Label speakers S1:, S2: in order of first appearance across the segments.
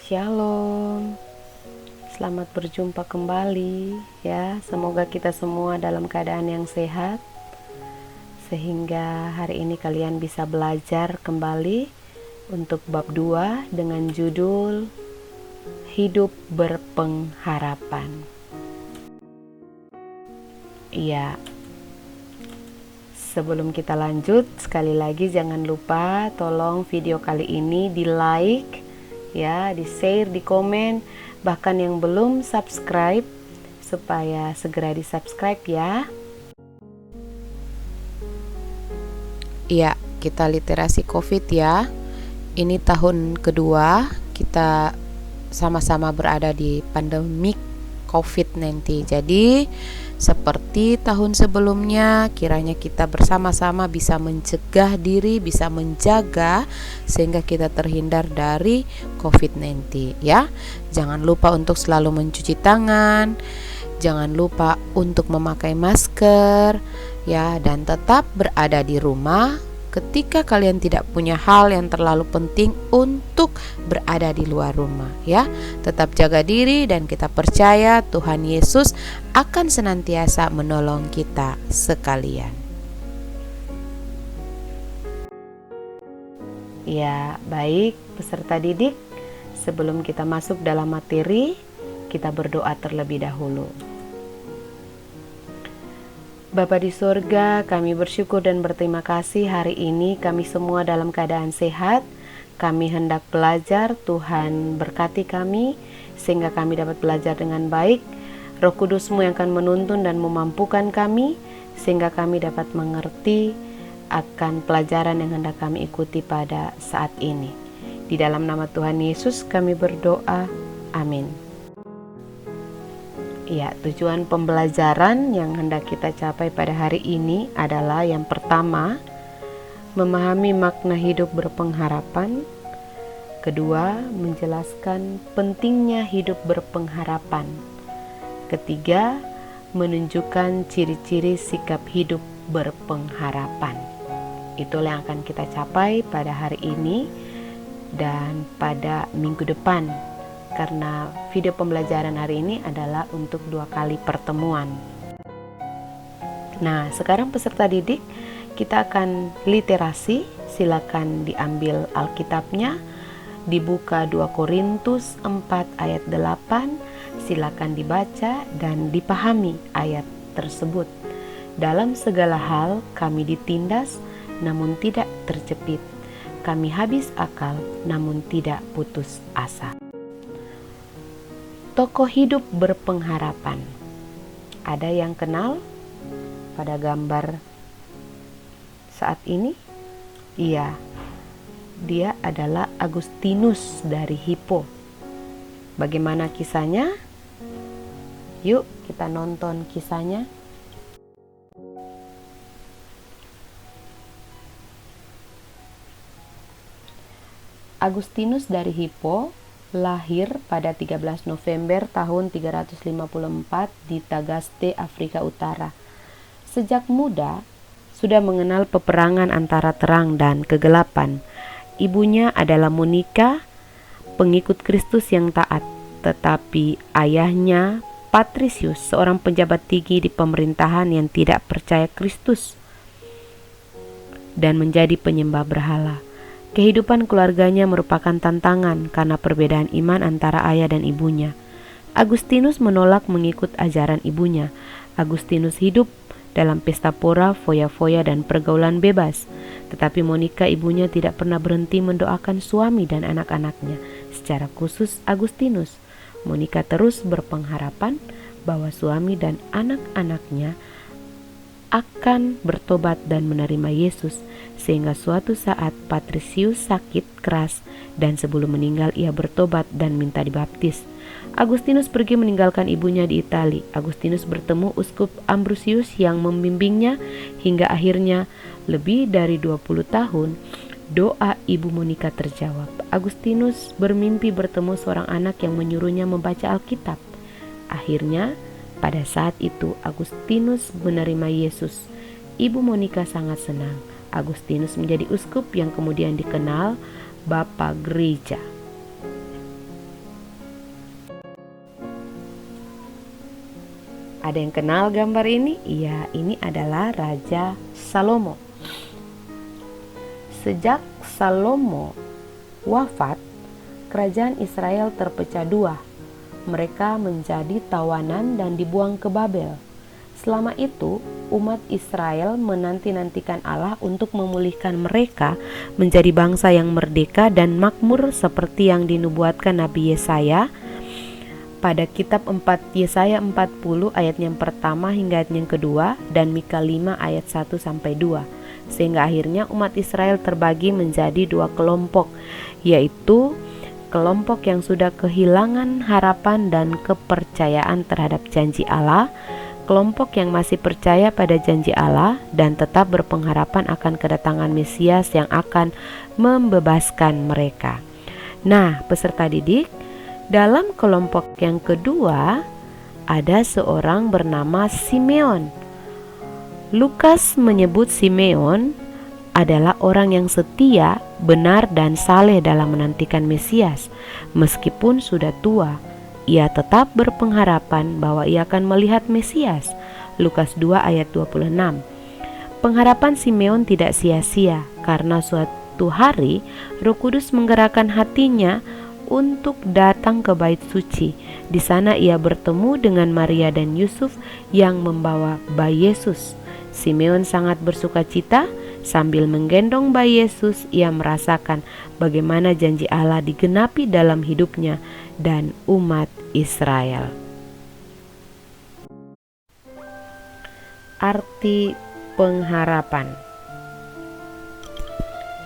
S1: Shalom, selamat berjumpa kembali ya. Semoga kita semua dalam keadaan yang sehat, sehingga hari ini kalian bisa belajar kembali untuk bab 2 dengan judul Hidup Berpengharapan. Iya, sebelum kita lanjut, sekali lagi jangan lupa tolong video kali ini di like ya, di share, di komen, bahkan yang belum subscribe supaya segera di subscribe ya. Iya, kita literasi COVID ya. Ini tahun kedua kita sama-sama berada di pandemik COVID-19. Jadi seperti tahun sebelumnya, kiranya kita bersama-sama bisa mencegah diri, bisa menjaga sehingga kita terhindar dari COVID-19 ya. Jangan lupa untuk selalu mencuci tangan, jangan lupa untuk memakai masker ya, dan tetap berada di rumah ketika kalian tidak punya hal yang terlalu penting untuk berada di luar rumah ya. Tetap jaga diri dan kita percaya Tuhan Yesus akan senantiasa menolong kita sekalian. Ya, baik peserta didik, sebelum kita masuk dalam materi, kita berdoa terlebih dahulu. Bapa di surga, kami bersyukur dan berterima kasih hari ini kami semua dalam keadaan sehat. Kami hendak belajar, Tuhan berkati kami sehingga kami dapat belajar dengan baik. Roh Kudus-Mu yang akan menuntun dan memampukan kami sehingga kami dapat mengerti akan pelajaran yang hendak kami ikuti pada saat ini. Di dalam nama Tuhan Yesus kami berdoa, amin. Ya, tujuan pembelajaran yang hendak kita capai pada hari ini adalah yang pertama, memahami makna hidup berpengharapan. Kedua, menjelaskan pentingnya hidup berpengharapan. Ketiga, menunjukkan ciri-ciri sikap hidup berpengharapan. Itulah yang akan kita capai pada hari ini dan pada minggu depan. Karena video pembelajaran hari ini adalah untuk 2 kali pertemuan. Nah, sekarang peserta didik, kita akan literasi. Silakan diambil Alkitabnya, dibuka 2 Korintus 4 ayat 8. Silakan dibaca dan dipahami ayat tersebut. Dalam segala hal kami ditindas, namun tidak terjepit. Kami habis akal, namun tidak putus asa. Tokoh hidup berpengharapan. Ada yang kenal pada gambar saat ini? Iya, dia adalah Agustinus dari Hippo. Bagaimana kisahnya? Yuk kita nonton kisahnya. Agustinus dari Hippo lahir pada 13 November tahun 354 di Tagaste, Afrika Utara. Sejak muda sudah mengenal peperangan antara terang dan kegelapan. Ibunya adalah Monica, pengikut Kristus yang taat, tetapi ayahnya Patricius, seorang pejabat tinggi di pemerintahan yang tidak percaya Kristus dan menjadi penyembah berhala. Kehidupan keluarganya merupakan tantangan karena perbedaan iman antara ayah dan ibunya. Agustinus menolak mengikut ajaran ibunya. Agustinus hidup dalam pesta pora, foya-foya, dan pergaulan bebas. Tetapi Monica, ibunya, tidak pernah berhenti mendoakan suami dan anak-anaknya. Secara khusus Agustinus, Monica terus berpengharapan bahwa suami dan anak-anaknya akan bertobat dan menerima Yesus, sehingga suatu saat Patricius sakit keras dan sebelum meninggal ia bertobat dan minta dibaptis. Agustinus pergi meninggalkan ibunya di Italia. Agustinus bertemu Uskup Ambrosius yang membimbingnya hingga akhirnya lebih dari 20 tahun doa ibu Monica terjawab. Agustinus bermimpi bertemu seorang anak yang menyuruhnya membaca Alkitab. Akhirnya pada saat itu Agustinus menerima Yesus. Ibu Monica sangat senang. Agustinus menjadi uskup yang kemudian dikenal Bapa Gereja. Ada yang kenal gambar ini? Iya, ini adalah Raja Salomo. Sejak Salomo wafat, kerajaan Israel terpecah dua. Mereka menjadi tawanan dan dibuang ke Babel. Selama itu, umat Israel menanti-nantikan Allah untuk memulihkan mereka menjadi bangsa yang merdeka dan makmur seperti yang dinubuatkan Nabi Yesaya pada kitab Yesaya 40 ayat yang pertama hingga ayat yang kedua dan Mika 5 ayat 1-2. Sehingga akhirnya umat Israel terbagi menjadi dua kelompok, yaitu kelompok yang sudah kehilangan harapan dan kepercayaan terhadap janji Allah, kelompok yang masih percaya pada janji Allah dan tetap berpengharapan akan kedatangan Mesias yang akan membebaskan mereka. Nah, peserta didik, dalam kelompok yang kedua ada seorang bernama Simeon. Lukas menyebut Simeon adalah orang yang setia, benar dan saleh dalam menantikan Mesias. Meskipun sudah tua, ia tetap berpengharapan bahwa ia akan melihat Mesias. Lukas 2 ayat 26. Pengharapan Simeon tidak sia-sia karena suatu hari Roh Kudus menggerakkan hatinya untuk datang ke bait suci. Di sana ia bertemu dengan Maria dan Yusuf yang membawa bayi Yesus. Simeon sangat bersukacita. Sambil menggendong bayi Yesus, ia merasakan bagaimana janji Allah digenapi dalam hidupnya dan umat Israel. Arti pengharapan.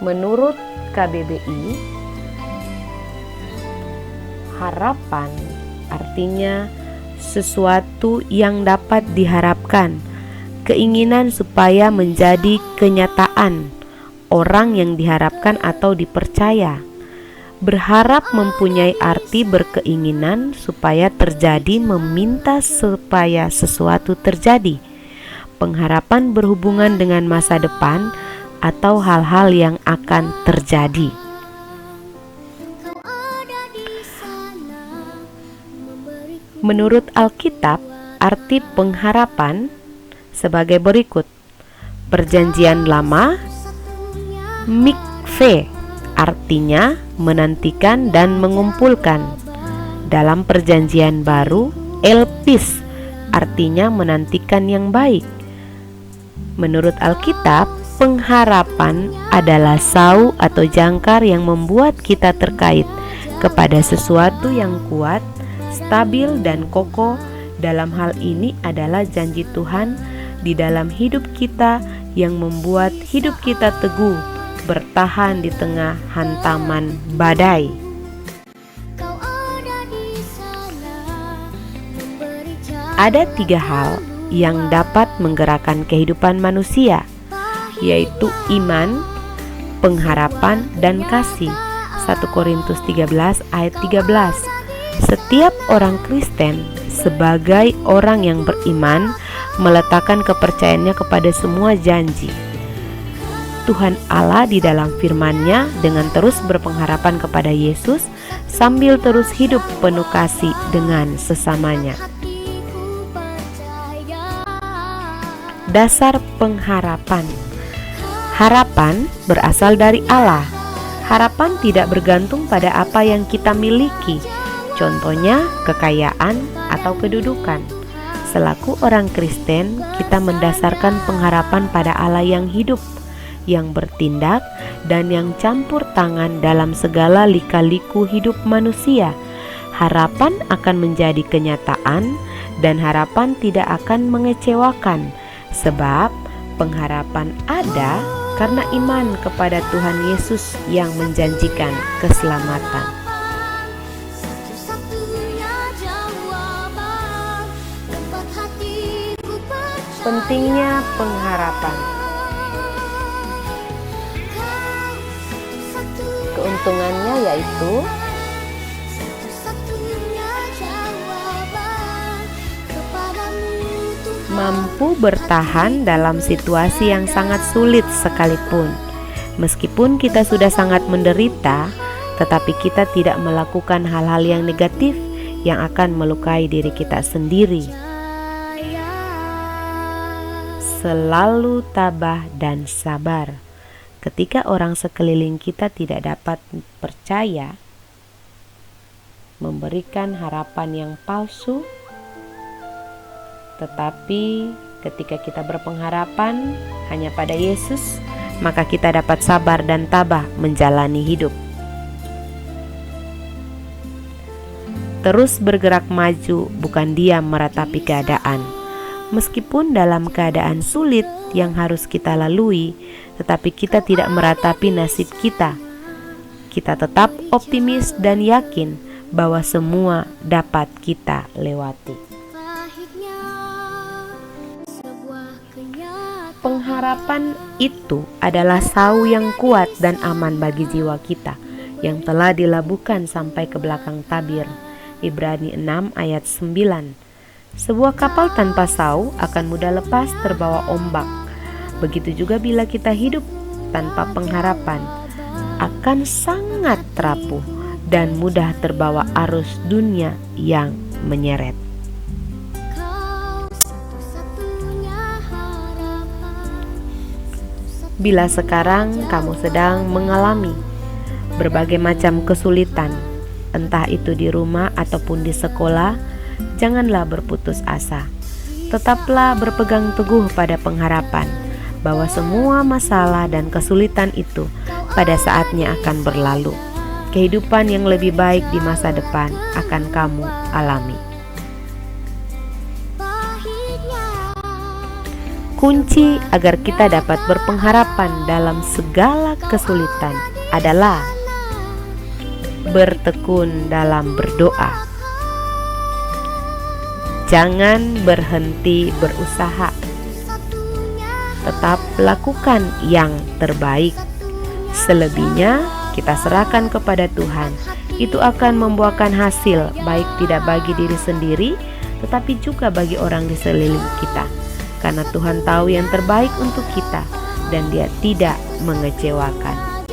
S1: Menurut KBBI, harapan artinya sesuatu yang dapat diharapkan, keinginan supaya menjadi kenyataan, orang yang diharapkan atau dipercaya. Berharap mempunyai arti berkeinginan supaya terjadi, meminta supaya sesuatu terjadi. Pengharapan berhubungan dengan masa depan atau hal-hal yang akan terjadi. Menurut Alkitab, arti pengharapan sebagai berikut. Perjanjian Lama, mikve, artinya menantikan dan mengumpulkan. Dalam Perjanjian Baru, elpis, artinya menantikan yang baik. Menurut Alkitab, pengharapan adalah sau atau jangkar yang membuat kita terkait kepada sesuatu yang kuat, stabil dan kokoh. Dalam hal ini adalah janji Tuhan di dalam hidup kita yang membuat hidup kita teguh, bertahan di tengah hantaman badai. Ada 3 hal yang dapat menggerakkan kehidupan manusia, yaitu iman, pengharapan, dan kasih. 1 Korintus 13 ayat 13. Setiap orang Kristen sebagai orang yang beriman meletakkan kepercayaannya kepada semua janji Tuhan Allah di dalam firman-Nya dengan terus berpengharapan kepada Yesus sambil terus hidup penuh kasih dengan sesamanya. Dasar pengharapan. Harapan berasal dari Allah. Harapan tidak bergantung pada apa yang kita miliki, contohnya kekayaan atau kedudukan. Selaku orang Kristen, kita mendasarkan pengharapan pada Allah yang hidup, yang bertindak, dan yang campur tangan dalam segala lika-liku hidup manusia. Harapan akan menjadi kenyataan, dan harapan tidak akan mengecewakan, sebab pengharapan ada karena iman kepada Tuhan Yesus yang menjanjikan keselamatan. Pentingnya pengharapan. Keuntungannya yaitu mampu bertahan dalam situasi yang sangat sulit sekalipun. Meskipun kita sudah sangat menderita, tetapi kita tidak melakukan hal-hal yang negatif yang akan melukai diri kita sendiri. selalu tabah dan sabar. Ketika orang sekeliling kita tidak dapat percaya, memberikan harapan yang palsu, tetapi ketika kita berpengharapan hanya pada Yesus, maka kita dapat sabar dan tabah menjalani hidup. Terus bergerak maju, bukan diam meratapi keadaan. Meskipun dalam keadaan sulit yang harus kita lalui, tetapi kita tidak meratapi nasib kita. Kita tetap optimis dan yakin bahwa semua dapat kita lewati. Pengharapan itu adalah sau yang kuat dan aman bagi jiwa kita, yang telah dilabuhkan sampai ke belakang tabir. Ibrani 6 ayat 9. Sebuah kapal tanpa sau akan mudah lepas terbawa ombak. Begitu juga bila kita hidup tanpa pengharapan, akan sangat rapuh dan mudah terbawa arus dunia yang menyeret. Bila sekarang kamu sedang mengalami berbagai macam kesulitan, entah itu di rumah ataupun di sekolah, janganlah berputus asa. Tetaplah berpegang teguh pada pengharapan bahwa semua masalah dan kesulitan itu pada saatnya akan berlalu. Kehidupan yang lebih baik di masa depan akan kamu alami. Kunci agar kita dapat berpengharapan dalam segala kesulitan adalah bertekun dalam berdoa. Jangan berhenti berusaha. Tetap lakukan yang terbaik. Selebihnya kita serahkan kepada Tuhan. Itu akan membuahkan hasil, baik tidak bagi diri sendiri, tetapi juga bagi orang di sekeliling kita. Karena Tuhan tahu yang terbaik untuk kita dan Dia tidak mengecewakan.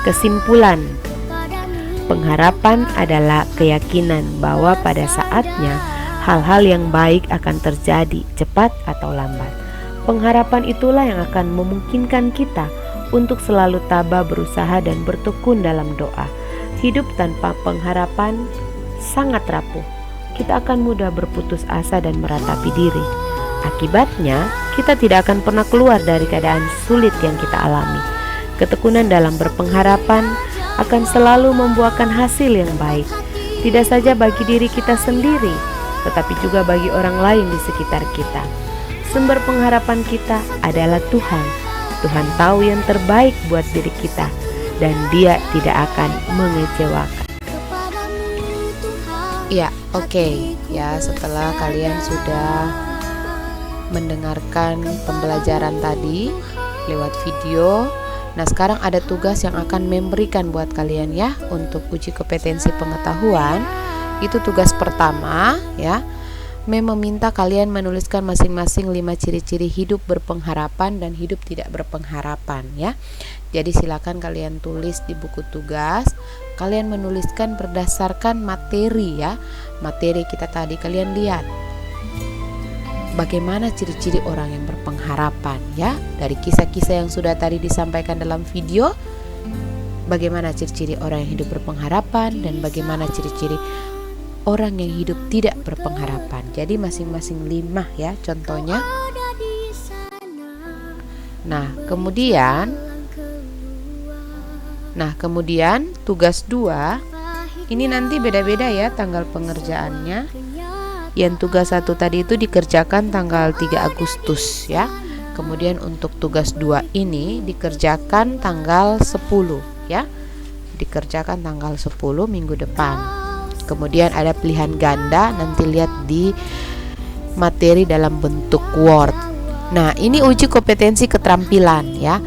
S1: Kesimpulan, pengharapan adalah keyakinan bahwa pada saatnya hal-hal yang baik akan terjadi cepat atau lambat. Pengharapan itulah yang akan memungkinkan kita untuk selalu tabah berusaha dan bertekun dalam doa. Hidup tanpa pengharapan sangat rapuh. Kita akan mudah berputus asa dan meratapi diri. Akibatnya, kita tidak akan pernah keluar dari keadaan sulit yang kita alami. Ketekunan dalam berpengharapan akan selalu membuahkan hasil yang baik, tidak saja bagi diri kita sendiri, tetapi juga bagi orang lain di sekitar kita. Sumber pengharapan kita adalah Tuhan. Tuhan tahu yang terbaik buat diri kita, dan Dia tidak akan mengecewakan. Ya, oke. Ya, setelah kalian sudah mendengarkan pembelajaran tadi lewat video, nah sekarang ada tugas yang akan memberikan buat kalian ya untuk uji kompetensi pengetahuan. Itu tugas pertama ya, meminta kalian menuliskan masing-masing 5 ciri-ciri hidup berpengharapan dan hidup tidak berpengharapan ya. Jadi silakan kalian tulis di buku tugas. Kalian menuliskan berdasarkan materi ya. Materi kita tadi kalian lihat bagaimana ciri-ciri orang yang berpengharapan ya. Dari kisah-kisah yang sudah tadi disampaikan dalam video, bagaimana ciri-ciri orang yang hidup berpengharapan dan bagaimana ciri-ciri orang yang hidup tidak berpengharapan. Jadi masing-masing 5 ya contohnya. Nah kemudian tugas 2 ini nanti beda-beda ya tanggal pengerjaannya. Yang tugas 1 tadi itu dikerjakan tanggal 3 Agustus ya. Kemudian untuk tugas 2 ini dikerjakan tanggal 10 ya. Dikerjakan tanggal 10 minggu depan. Kemudian ada pilihan ganda, nanti lihat di materi dalam bentuk Word. Nah, ini uji kompetensi keterampilan ya.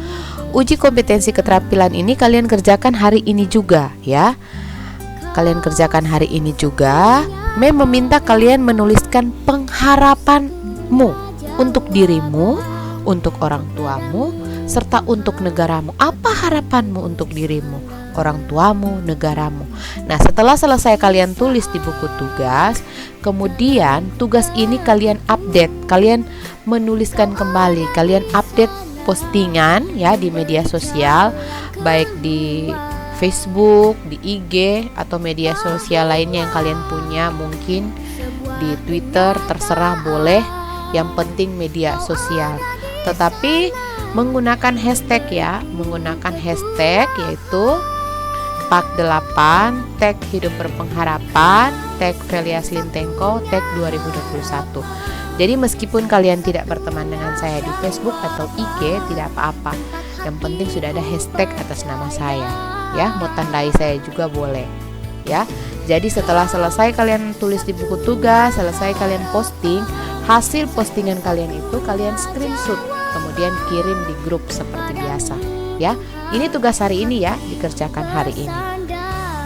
S1: Uji kompetensi keterampilan ini kalian kerjakan hari ini juga ya. Kalian kerjakan hari ini juga. Meminta kalian menuliskan pengharapanmu untuk dirimu, untuk orang tuamu, serta untuk negaramu. Apa harapanmu untuk dirimu, orang tuamu, negaramu. Nah, setelah selesai kalian tulis di buku tugas, kemudian tugas ini kalian update, kalian menuliskan kembali, kalian update postingan ya di media sosial, baik di Facebook, di IG atau media sosial lainnya yang kalian punya, mungkin di Twitter, terserah, boleh, yang penting media sosial. Tetapi menggunakan hashtag ya, menggunakan hashtag yaitu PAK8, tag Hidup Berpengharapan, tag Velias Lintengko, tag 2021. Jadi meskipun kalian tidak berteman dengan saya di Facebook atau IG, tidak apa-apa. Yang penting sudah ada hashtag atas nama saya. Ya, mau tandai saya juga boleh. Ya. Jadi setelah selesai kalian tulis di buku tugas, selesai kalian posting, hasil postingan kalian itu kalian screenshot, kemudian kirim di grup seperti biasa. Ya, ini tugas hari ini ya, dikerjakan hari ini.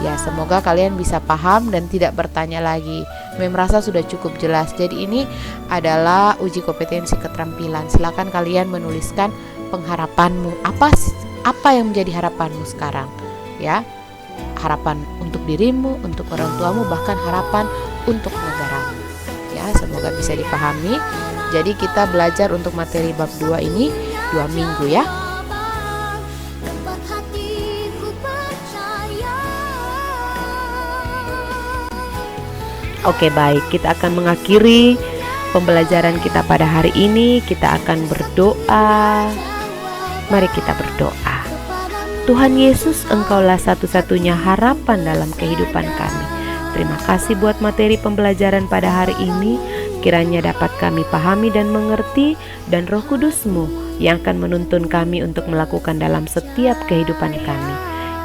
S1: Ya, semoga kalian bisa paham dan tidak bertanya lagi. Merasa sudah cukup jelas. Jadi ini adalah uji kompetensi keterampilan. Silakan kalian menuliskan pengharapanmu. Apa yang menjadi harapanmu sekarang? Ya, harapan untuk dirimu, untuk orang tuamu, bahkan harapan untuk negaramu. Ya, semoga bisa dipahami. Jadi kita belajar untuk materi bab 2 ini 2 minggu ya. Oke, baik, kita akan mengakhiri pembelajaran kita pada hari ini. Kita akan berdoa. Mari kita berdoa. Tuhan Yesus, Engkaulah satu-satunya harapan dalam kehidupan kami. Terima kasih buat materi pembelajaran pada hari ini. Kiranya dapat kami pahami dan mengerti, dan Roh Kudus-Mu yang akan menuntun kami untuk melakukan dalam setiap kehidupan kami.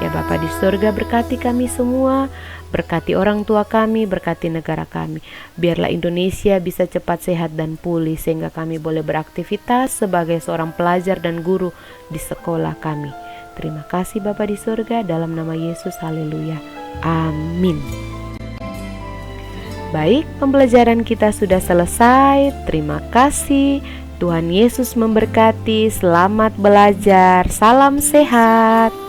S1: Ya Bapa di surga, berkati kami semua, berkati orang tua kami, berkati negara kami. Biarlah Indonesia bisa cepat sehat dan pulih, sehingga kami boleh beraktivitas sebagai seorang pelajar dan guru di sekolah kami. Terima kasih Bapa di surga, dalam nama Yesus, haleluya, amin. Baik, pembelajaran kita sudah selesai. Terima kasih. Tuhan Yesus memberkati. Selamat belajar. Salam sehat.